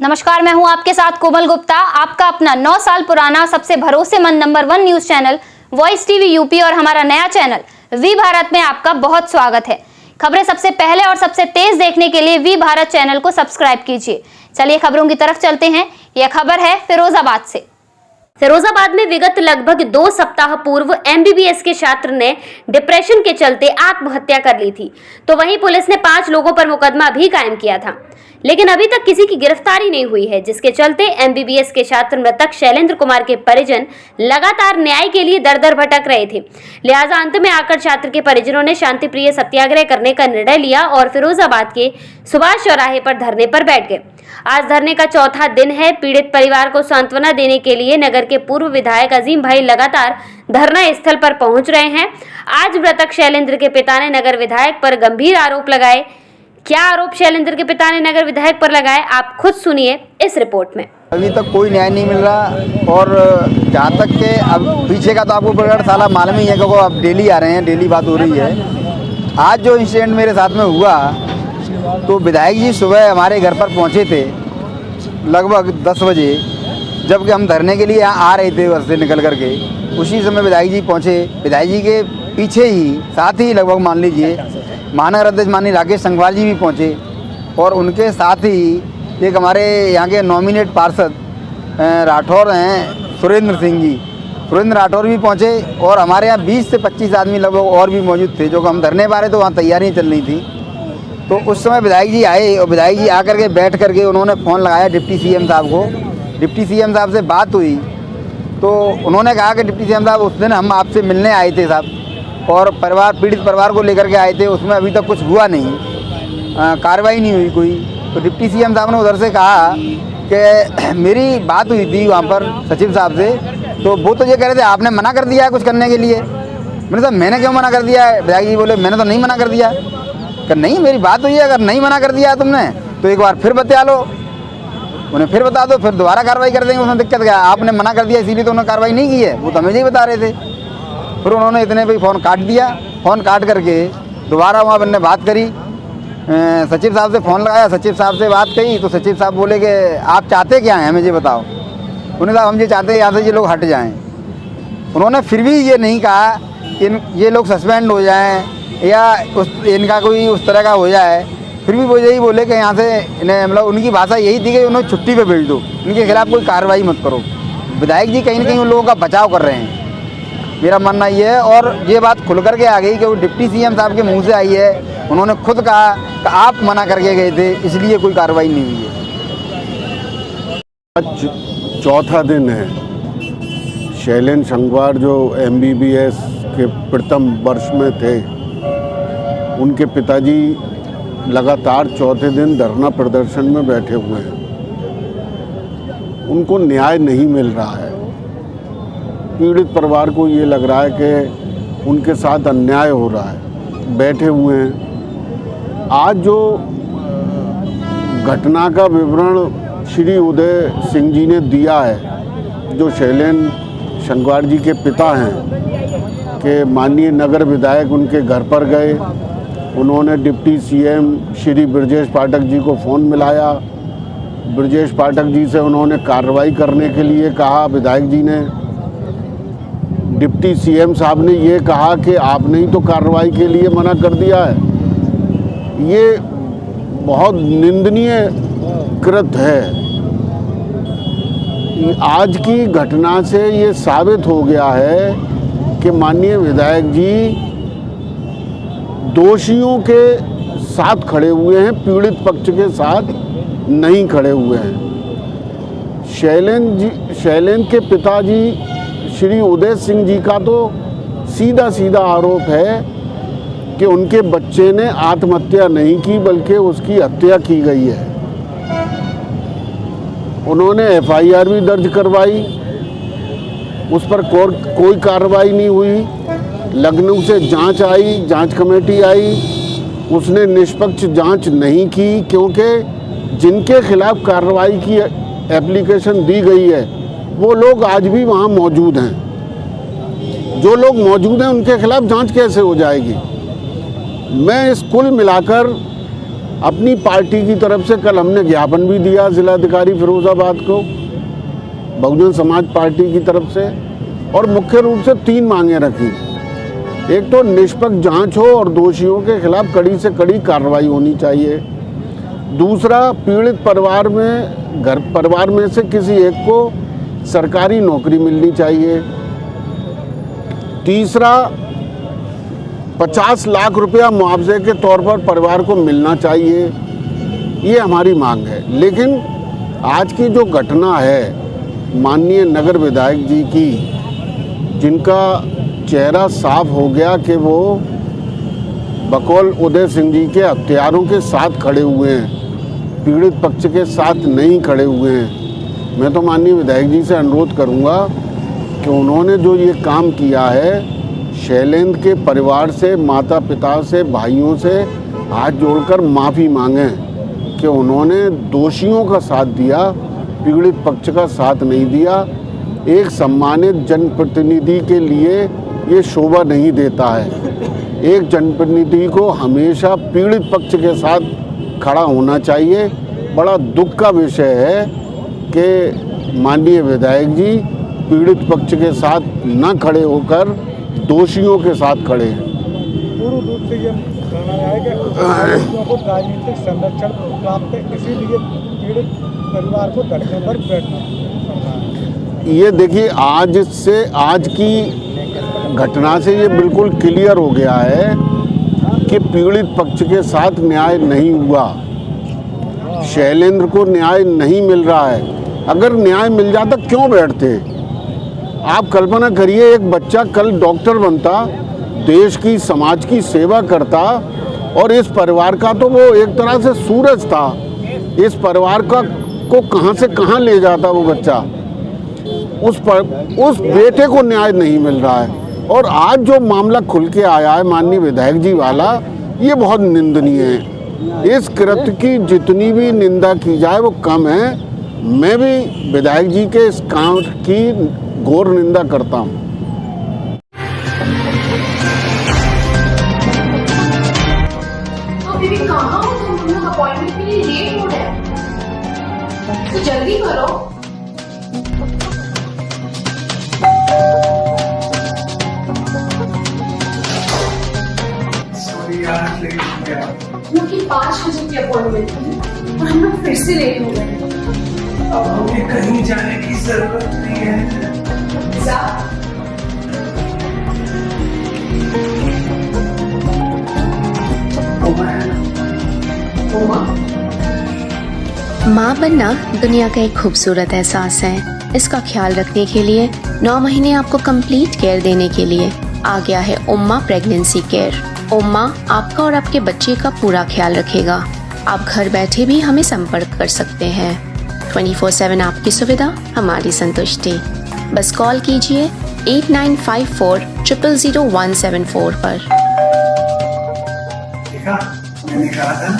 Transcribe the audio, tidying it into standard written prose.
नमस्कार, मैं हूं आपके साथ कोमल गुप्ता। आपका अपना 9 साल पुराना सबसे भरोसेमंद number 1 news channel voice TV UP और हमारा नया चैनल वी भारत में आपका बहुत स्वागत है। खबरें सबसे पहले और सबसे तेज देखने के लिए वी भारत चैनल को सब्सक्राइब कीजिए। चलिए खबरों की तरफ चलते हैं। यह खबर है फिरोजाबाद से। फिरोजाबाद में विगत लगभग 2 सप्ताह पूर्व एमबीबीएस के छात्र ने डिप्रेशन के चलते आत्महत्या कर ली थी, तो वहीं पुलिस ने 5 लोगों पर मुकदमा भी कायम किया था, लेकिन अभी तक किसी की गिरफ्तारी नहीं हुई है, जिसके चलते एमबीबीएस के छात्र मृतक शैलेंद्र कुमार के परिजन लगातार न्याय के लिए दर-दर भटक रहे थे। लिहाजा अंत में आकर छात्र के परिजनों ने शांतिप्रिय सत्याग्रह करने का निर्णय लिया और फिरोजाबाद के सुभाष चौराहे पर धरने पर बैठ गए। आज धरने का चौथा दिन है। पीड़ित परिवार को सांत्वना देने के लिए नगर के पूर्व विधायक अजीम भाई लगातार धरना स्थल पर पहुंच रहे हैं। आज मृतक शैलेंद्र के पिता ने नगर विधायक पर गंभीर आरोप लगाए। क्या आरोप शैलेंद्र के पिता ने नगर विधायक पर लगाए, आप खुद सुनिए इस रिपोर्ट में। अभी तक कोई न्याय नहीं मिल रहा और जहाँ तक के अब पीछे का तो आपको बगैर साला मालूम ही है, क्योंकि अब डेली आ रहे हैं, डेली बात हो रही है। आज जो इंसिडेंट मेरे साथ में हुआ तो विधायक जी सुबह हमारे घर पर पहुँचे थे लगभग 10 बजे, जबकि हम धरने के लिए यहाँ आ रहे थे बस से निकल करके। उसी समय विधायक जी पहुँचे। विधायक जी के पीछे ही साथ ही लगभग मान लीजिए महानगर अध्यक्ष माननीय राकेश संघवाल जी भी पहुँचे और उनके साथ ही एक हमारे यहाँ के नॉमिनेट पार्षद राठौर हैं सुरेंद्र सिंह जी, सुरेंद्र राठौर भी पहुँचे और हमारे यहाँ 20 से 25 आदमी लगभग और भी मौजूद थे। जो हम धरने पा रहे तो वहाँ तैयारियाँ चल रही थी। तो उस समय विधायक जी आए और विधायक जी आकर के बैठ करके उन्होंने फ़ोन लगाया डिप्टी सीएम साहब को। डिप्टी सीएम साहब से बात हुई तो उन्होंने कहा कि डिप्टी सीएम साहब उस दिन हम आपसे मिलने आए थे साहब, और पीड़ित परिवार को लेकर के आए थे, उसमें अभी तक कुछ हुआ नहीं, कार्रवाई नहीं हुई कोई। तो डिप्टी सीएम साहब ने उधर से कहा कि मेरी बात हुई थी वहाँ पर सचिव साहब से, तो वो तो ये कह रहे थे आपने मना कर दिया है कुछ करने के लिए। मैंने कहा मैंने क्यों मना कर दिया है? विधायक जी बोले मैंने तो नहीं मना कर दिया। कि नहीं मेरी बात हुई है, अगर नहीं मना कर दिया है तुमने तो एक बार फिर बता लो, उन्हें फिर बता दो, फिर दोबारा कार्रवाई कर देंगे। उसमें दिक्कत क्या है? आपने मना कर दिया इसीलिए तो उन्होंने कार्रवाई नहीं की है, वो तो हमें ही बता रहे थे। फिर उन्होंने इतने पे फ़ोन काट दिया। फ़ोन काट करके दोबारा वहाँ मैंने बात करी, सचिव साहब से फ़ोन लगाया, सचिव साहब से बात कही तो सचिव साहब बोले कि आप चाहते क्या हैं हमें ये बताओ। उन्होंने कहा हम ये चाहते हैं यहाँ से ये लोग हट जाएँ। उन्होंने फिर भी ये नहीं कहा कि ये लोग सस्पेंड हो जाएँ या इनका कोई उस तरह का हो जाए। फिर भी वो यही बोले कि यहाँ से इन्हें मतलब उनकी भाषा यही थी कि उन्हें छुट्टी पे भेज दो, इनके खिलाफ़ कोई कार्रवाई मत करो। विधायक जी कहीं ना कहीं उन लोगों का बचाव कर रहे हैं, मेरा मानना ये है। और ये बात खुल करके आ गई कि वो डिप्टी सीएम साहब के मुंह से आई है, उन्होंने खुद कहा कि आप मना करके गए थे इसलिए कोई कार्रवाई नहीं हुई है। आज चौथा दिन है। शैलेंद्र संघवार जो एमबीबीएस के प्रथम वर्ष में थे, उनके पिताजी लगातार चौथे दिन धरना प्रदर्शन में बैठे हुए हैं। उनको न्याय नहीं मिल रहा है। पीड़ित परिवार को ये लग रहा है कि उनके साथ अन्याय हो रहा है, बैठे हुए हैं। आज जो घटना का विवरण श्री उदय सिंह जी ने दिया है, जो शैलेंद्र संघवार जी के पिता हैं, कि माननीय नगर विधायक उनके घर पर गए, उन्होंने डिप्टी सीएम श्री ब्रजेश पाठक जी को फ़ोन मिलाया। ब्रजेश पाठक जी से उन्होंने कार्रवाई करने के लिए कहा। विधायक जी ने, डिप्टी सीएम साहब ने ये कहा कि आपने ही तो कार्रवाई के लिए मना कर दिया है। ये बहुत निंदनीय कृत है। आज की घटना से ये साबित हो गया है कि माननीय विधायक जी दोषियों के साथ खड़े हुए हैं, पीड़ित पक्ष के साथ नहीं खड़े हुए हैं। शैलेंद्र के पिताजी श्री उदय सिंह जी का तो सीधा सीधा आरोप है कि उनके बच्चे ने आत्महत्या नहीं की बल्कि उसकी हत्या की गई है। उन्होंने एफआईआर भी दर्ज करवाई, उस पर कोई कार्रवाई नहीं हुई। लखनऊ से जांच आई, जांच कमेटी आई, उसने निष्पक्ष जांच नहीं की, क्योंकि जिनके खिलाफ कार्रवाई की एप्लीकेशन दी गई है वो लोग आज भी वहाँ मौजूद हैं। जो लोग मौजूद हैं उनके खिलाफ जांच कैसे हो जाएगी? मैं इस कुल मिलाकर अपनी पार्टी की तरफ से कल हमने ज्ञापन भी दिया जिलाधिकारी फिरोजाबाद को, बहुजन समाज पार्टी की तरफ से, और मुख्य रूप से 3 मांगे रखी। एक तो निष्पक्ष जांच हो और दोषियों के खिलाफ कड़ी से कड़ी कार्रवाई होनी चाहिए। दूसरा, पीड़ित परिवार में से किसी एक को सरकारी नौकरी मिलनी चाहिए। तीसरा, 50 लाख रुपया मुआवजे के तौर पर परिवार को मिलना चाहिए। ये हमारी मांग है। लेकिन आज की जो घटना है माननीय नगर विधायक जी की, जिनका चेहरा साफ हो गया कि वो बकौल उदय सिंह जी के हत्यारों के साथ खड़े हुए हैं, पीड़ित पक्ष के साथ नहीं खड़े हुए हैं। मैं तो माननीय विधायक जी से अनुरोध करूंगा कि उन्होंने जो ये काम किया है, शैलेंद्र के परिवार से, माता पिता से, भाइयों से हाथ जोड़कर माफ़ी मांगें कि उन्होंने दोषियों का साथ दिया, पीड़ित पक्ष का साथ नहीं दिया। एक सम्मानित जनप्रतिनिधि के लिए ये शोभा नहीं देता है। एक जनप्रतिनिधि को हमेशा पीड़ित पक्ष के साथ खड़ा होना चाहिए। बड़ा दुख का विषय है कि माननीय विधायक जी पीड़ित पक्ष के साथ न खड़े होकर दोषियों के साथ खड़े हैं। पूर्ण रूप से ये कहना है कि दोषियों को राजनीतिक संरक्षण प्राप्त है, इसीलिए पीड़ित परिवार को धरने पर बैठना पड़ रहा है। ये देखिए, आज की घटना से ये बिल्कुल क्लियर हो गया है कि पीड़ित पक्ष के साथ न्याय नहीं हुआ, शैलेंद्र को न्याय नहीं मिल रहा है। अगर न्याय मिल जाता क्यों बैठते? आप कल्पना करिए, एक बच्चा कल डॉक्टर बनता, देश की समाज की सेवा करता, और इस परिवार का तो वो एक तरह से सूरज था। इस परिवार को कहां से कहां ले जाता वो बच्चा। उस बेटे को न्याय नहीं मिल रहा है। और आज जो मामला खुल के आया है माननीय विधायक जी वाला, ये बहुत निंदनीय है। इस कृत्य की जितनी भी निंदा की जाए वो कम है। मैं भी विधायक जी के इस काम की घोर निंदा करता हूँ। तो दीदी कहाँ हो तुम? अपॉइंटमेंट के लिए लेट हो रहा है, तो जल्दी करो। क्योंकि 5 बजे की अपॉइंटमेंट थी और हम लोग फिर से लेट हो गए। अब हमें कहीं जाने की जरूरत नहीं है। माँ बनना दुनिया का एक खूबसूरत एहसास है। इसका ख्याल रखने के लिए 9 महीने आपको कंप्लीट केयर देने के लिए आ गया है उम्मा प्रेगनेंसी केयर। उम्मा आपका और आपके बच्चे का पूरा ख्याल रखेगा। आप घर बैठे भी हमें संपर्क कर सकते हैं। 24/7 आपकी सुविधा, हमारी संतुष्टि। बस कॉल कीजिए 8954 000 174 पर। देखा, मैंने कहा था।